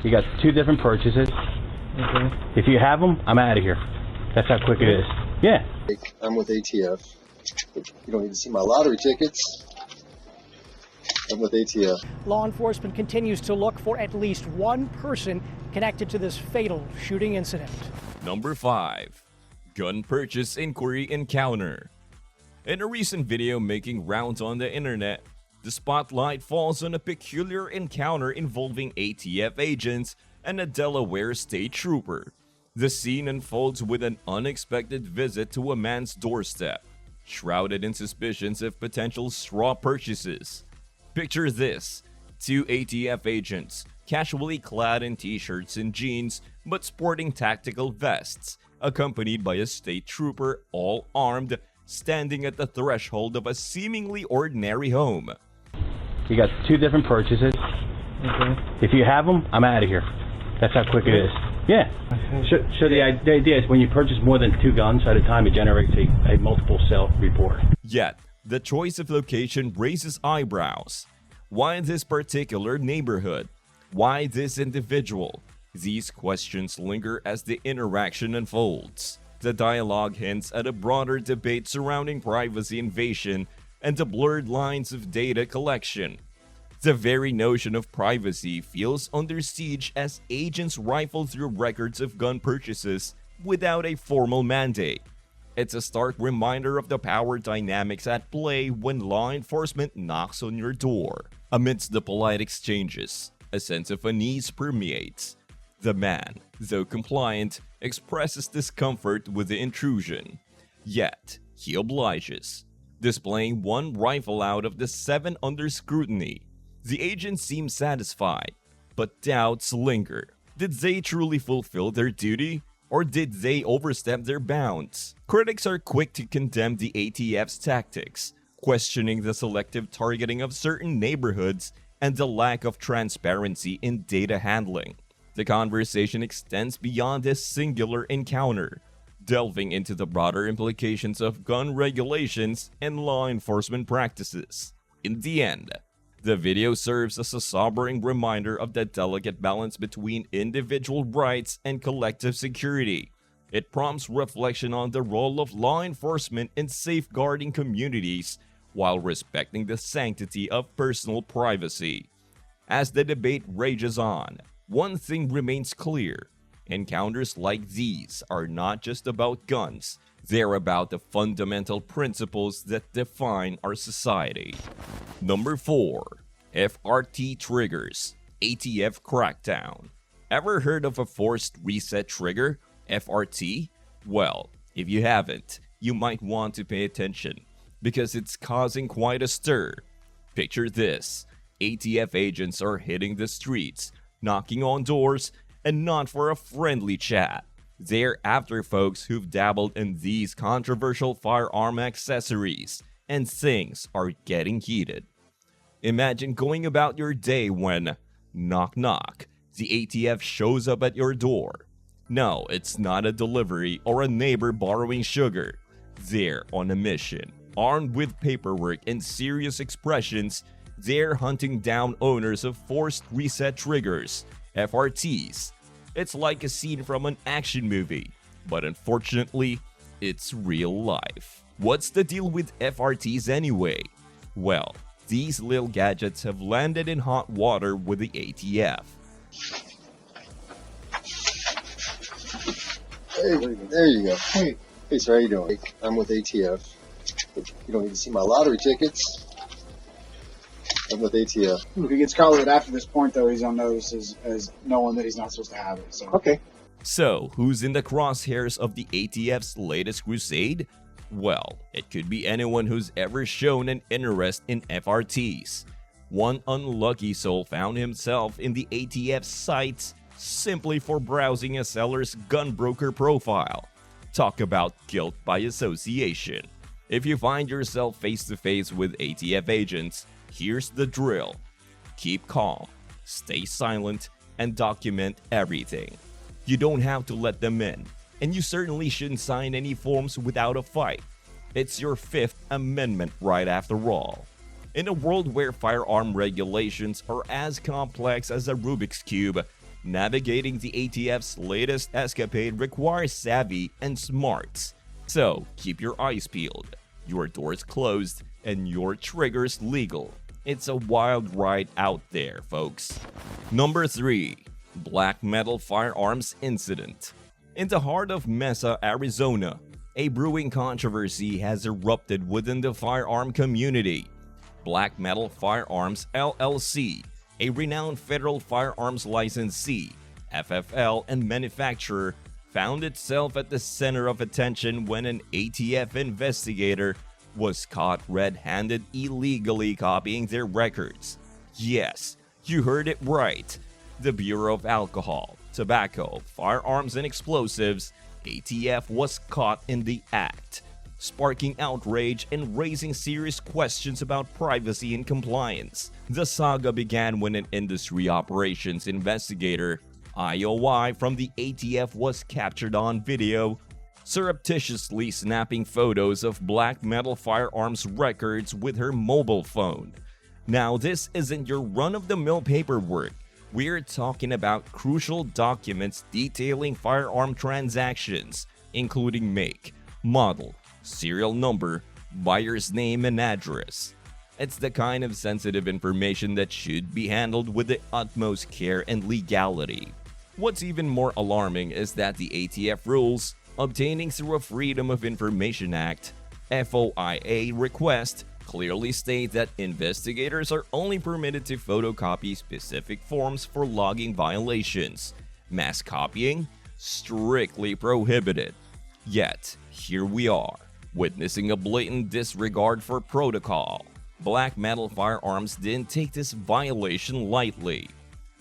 You got 2 different purchases. Okay. If you have them, I'm out of here. That's how quick it is. Yeah. I'm with ATF. You don't need to see my lottery tickets. I'm with ATF. Law enforcement continues to look for at least one person connected to this fatal shooting incident. Number 5. Gun purchase inquiry encounter. In a recent video making rounds on the internet, the spotlight falls on a peculiar encounter involving ATF agents and a Delaware state trooper. The scene unfolds with an unexpected visit to a man's doorstep, shrouded in suspicions of potential straw purchases. Picture this: 2 ATF agents, casually clad in t-shirts and jeans but sporting tactical vests, accompanied by a state trooper, all armed, standing at the threshold of a seemingly ordinary home. You got 2 different purchases. Okay. If you have them, I'm out of here. That's how quick it is. Yeah. So the idea is when you purchase more than 2 guns at a time, it generates a multiple sale report. Yet, the choice of location raises eyebrows. Why this particular neighborhood? Why this individual? These questions linger as the interaction unfolds. The dialogue hints at a broader debate surrounding privacy invasion and the blurred lines of data collection. The very notion of privacy feels under siege as agents rifle through records of gun purchases without a formal mandate. It's a stark reminder of the power dynamics at play when law enforcement knocks on your door. Amidst the polite exchanges, a sense of unease permeates. The man, though compliant, expresses discomfort with the intrusion. Yet, he obliges, displaying 1 rifle out of the 7 under scrutiny. The agent seems satisfied, but doubts linger. Did they truly fulfill their duty, or did they overstep their bounds? Critics are quick to condemn the ATF's tactics, questioning the selective targeting of certain neighborhoods and the lack of transparency in data handling. The conversation extends beyond this singular encounter, delving into the broader implications of gun regulations and law enforcement practices. In the end, the video serves as a sobering reminder of the delicate balance between individual rights and collective security. It prompts reflection on the role of law enforcement in safeguarding communities while respecting the sanctity of personal privacy. As the debate rages on, one thing remains clear: encounters like these are not just about guns, they're about the fundamental principles that define our society. Number 4. FRT triggers, ATF crackdown. Ever heard of a forced reset trigger, FRT? Well, if you haven't, you might want to pay attention, because it's causing quite a stir. Picture this: ATF agents are hitting the streets, knocking on doors, and not for a friendly chat. They're after folks who've dabbled in these controversial firearm accessories, and things are getting heated. Imagine going about your day when, knock knock, the ATF shows up at your door. No, it's not a delivery or a neighbor borrowing sugar. They're on a mission. Armed with paperwork and serious expressions, they're hunting down owners of forced reset triggers, FRTs. It's like a scene from an action movie, but unfortunately, it's real life. What's the deal with FRTs anyway? Well, these little gadgets have landed in hot water with the ATF. Hey, there you go. Hey, sir, how you doing? I'm with ATF. You don't need to see my lottery tickets. I'm with ATF. If he gets caught with it after this point, though, he's on notice as knowing that he's not supposed to have it. So. Okay. So, who's in the crosshairs of the ATF's latest crusade? Well, it could be anyone who's ever shown an interest in FRTs. One unlucky soul found himself in the ATF's sights simply for browsing a seller's gun broker profile. Talk about guilt by association. If you find yourself face to face with ATF agents, here's the drill. Keep calm, stay silent, and document everything. You don't have to let them in, and you certainly shouldn't sign any forms without a fight. It's your Fifth Amendment right after all. In a world where firearm regulations are as complex as a Rubik's Cube, Navigating the ATF's latest escapade requires savvy and smarts. So keep your eyes peeled, your doors closed, and your triggers legal. It's a wild ride out there, folks. Number 3. Black Metal Firearms Incident. In the heart of Mesa, Arizona, a brewing controversy has erupted within the firearm community. Black Metal Firearms LLC, a renowned federal firearms licensee, FFL, and manufacturer, found itself at the center of attention when an ATF investigator was caught red-handed illegally copying their records. Yes, you heard it right. The Bureau of Alcohol, Tobacco, Firearms, and Explosives, ATF, was caught in the act, sparking outrage and raising serious questions about privacy and compliance. The saga began when an industry operations investigator, IOI, from the ATF was captured on video, surreptitiously snapping photos of Black Metal Firearms records with her mobile phone. Now, this isn't your run-of-the-mill paperwork. We're talking about crucial documents detailing firearm transactions, including make, model, serial number, buyer's name, and address. It's the kind of sensitive information that should be handled with the utmost care and legality. What's even more alarming is that the ATF rules, obtaining through a Freedom of Information Act (FOIA) request, clearly state that investigators are only permitted to photocopy specific forms for logging violations. Mass copying? Strictly prohibited. Yet, here we are, witnessing a blatant disregard for protocol. Black Metal Firearms didn't take this violation lightly.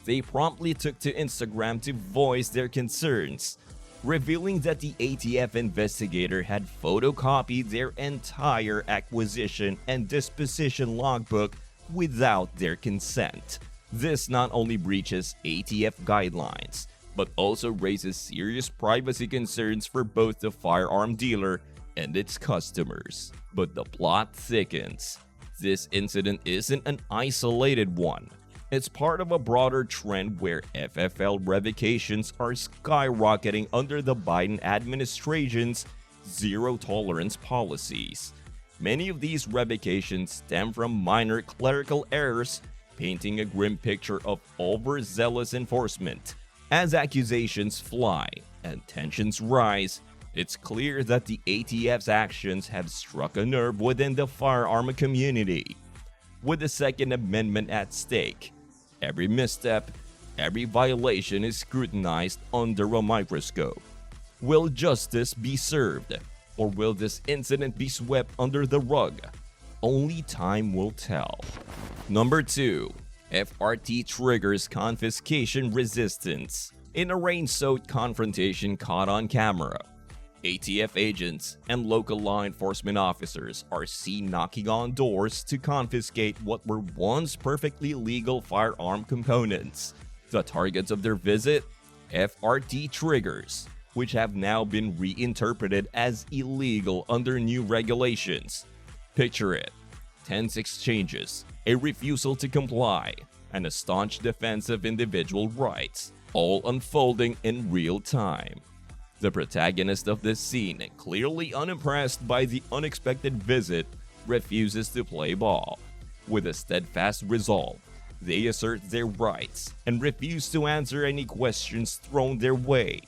They promptly took to Instagram to voice their concerns, revealing that the ATF investigator had photocopied their entire acquisition and disposition logbook without their consent. This not only breaches ATF guidelines, but also raises serious privacy concerns for both the firearm dealer and its customers. But the plot thickens. This incident isn't an isolated one. It's part of a broader trend where FFL revocations are skyrocketing under the Biden administration's zero-tolerance policies. Many of these revocations stem from minor clerical errors, painting a grim picture of overzealous enforcement. As accusations fly and tensions rise, it's clear that the ATF's actions have struck a nerve within the firearm community. With the Second Amendment at stake, every misstep, every violation is scrutinized under a microscope. Will justice be served, or will this incident be swept under the rug? Only time will tell. Number 2. FRT triggers confiscation resistance. In a rain-soaked confrontation caught on camera, ATF agents and local law enforcement officers are seen knocking on doors to confiscate what were once perfectly legal firearm components. The targets of their visit? FRT triggers, which have now been reinterpreted as illegal under new regulations. Picture it: tense exchanges, a refusal to comply, and a staunch defense of individual rights, all unfolding in real time. The protagonist of this scene, clearly unimpressed by the unexpected visit, refuses to play ball. With a steadfast resolve, they assert their rights and refuse to answer any questions thrown their way.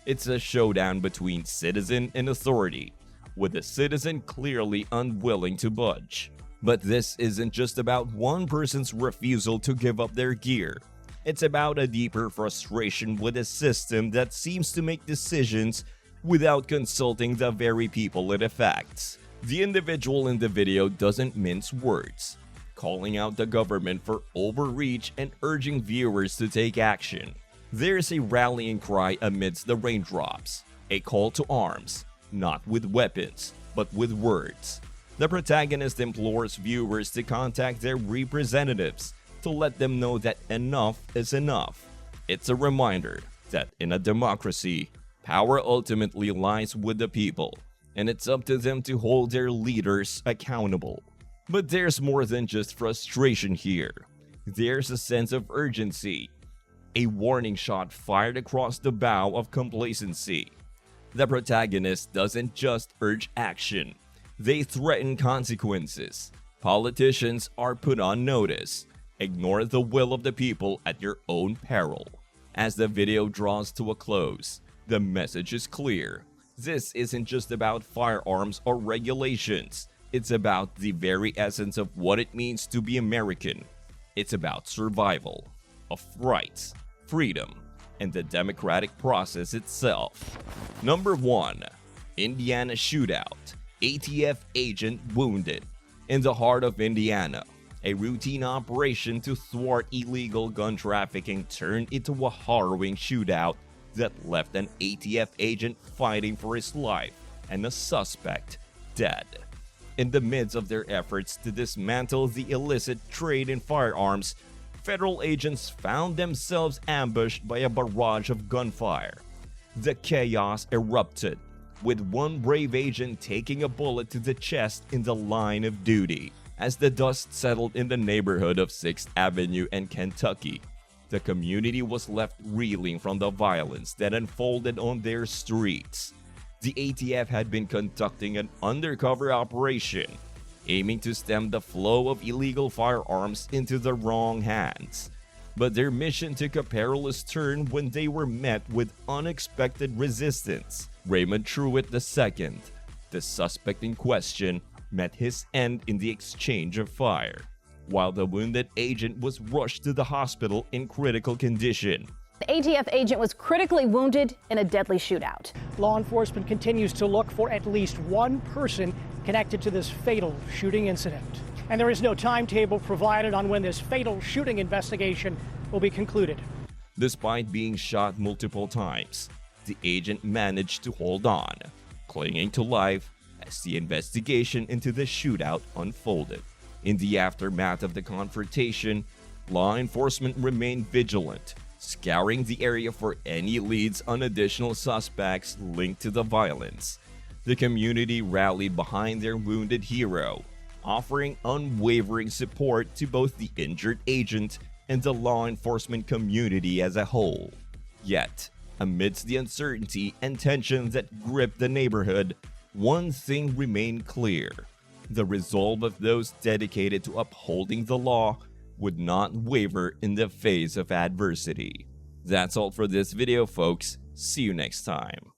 It's a showdown between citizen and authority, with the citizen clearly unwilling to budge. But this isn't just about one person's refusal to give up their gear. It's about a deeper frustration with a system that seems to make decisions without consulting the very people it affects. The individual in the video doesn't mince words, calling out the government for overreach and urging viewers to take action. There's a rallying cry amidst the raindrops, a call to arms, not with weapons, but with words. The protagonist implores viewers to contact their representatives to let them know that enough is enough. It's a reminder that in a democracy, power ultimately lies with the people, and it's up to them to hold their leaders accountable. But there's more than just frustration here. There's a sense of urgency. a warning shot fired across the bow of complacency. The protagonist doesn't just urge action, they threaten consequences. Politicians are put on notice. Ignore the will of the people at your own peril. As the video draws to a close, the message is clear. This isn't just about firearms or regulations. It's about the very essence of what it means to be American. It's about survival, of rights, freedom, and the democratic process itself. Number 1. Indiana Shootout. ATF agent wounded. In the heart of Indiana, a routine operation to thwart illegal gun trafficking turned into a harrowing shootout that left an ATF agent fighting for his life and a suspect dead. In the midst of their efforts to dismantle the illicit trade in firearms, federal agents found themselves ambushed by a barrage of gunfire. The chaos erupted, with one brave agent taking a bullet to the chest in the line of duty. As the dust settled in the neighborhood of 6th Avenue and Kentucky, the community was left reeling from the violence that unfolded on their streets. The ATF had been conducting an undercover operation, aiming to stem the flow of illegal firearms into the wrong hands. But their mission took a perilous turn when they were met with unexpected resistance. Raymond Truitt II, the suspect in question, met his end in the exchange of fire, while the wounded agent was rushed to the hospital in critical condition. The ATF agent was critically wounded in a deadly shootout. Law enforcement continues to look for at least one person connected to this fatal shooting incident. And there is no timetable provided on when this fatal shooting investigation will be concluded. Despite being shot multiple times, the agent managed to hold on, clinging to life as the investigation into the shootout unfolded. In the aftermath of the confrontation, law enforcement remained vigilant, scouring the area for any leads on additional suspects linked to the violence. The community rallied behind their wounded hero, offering unwavering support to both the injured agent and the law enforcement community as a whole. Yet, amidst the uncertainty and tension that gripped the neighborhood, one thing remained clear. The resolve of those dedicated to upholding the law would not waver in the face of adversity. That's all for this video, folks. See you next time.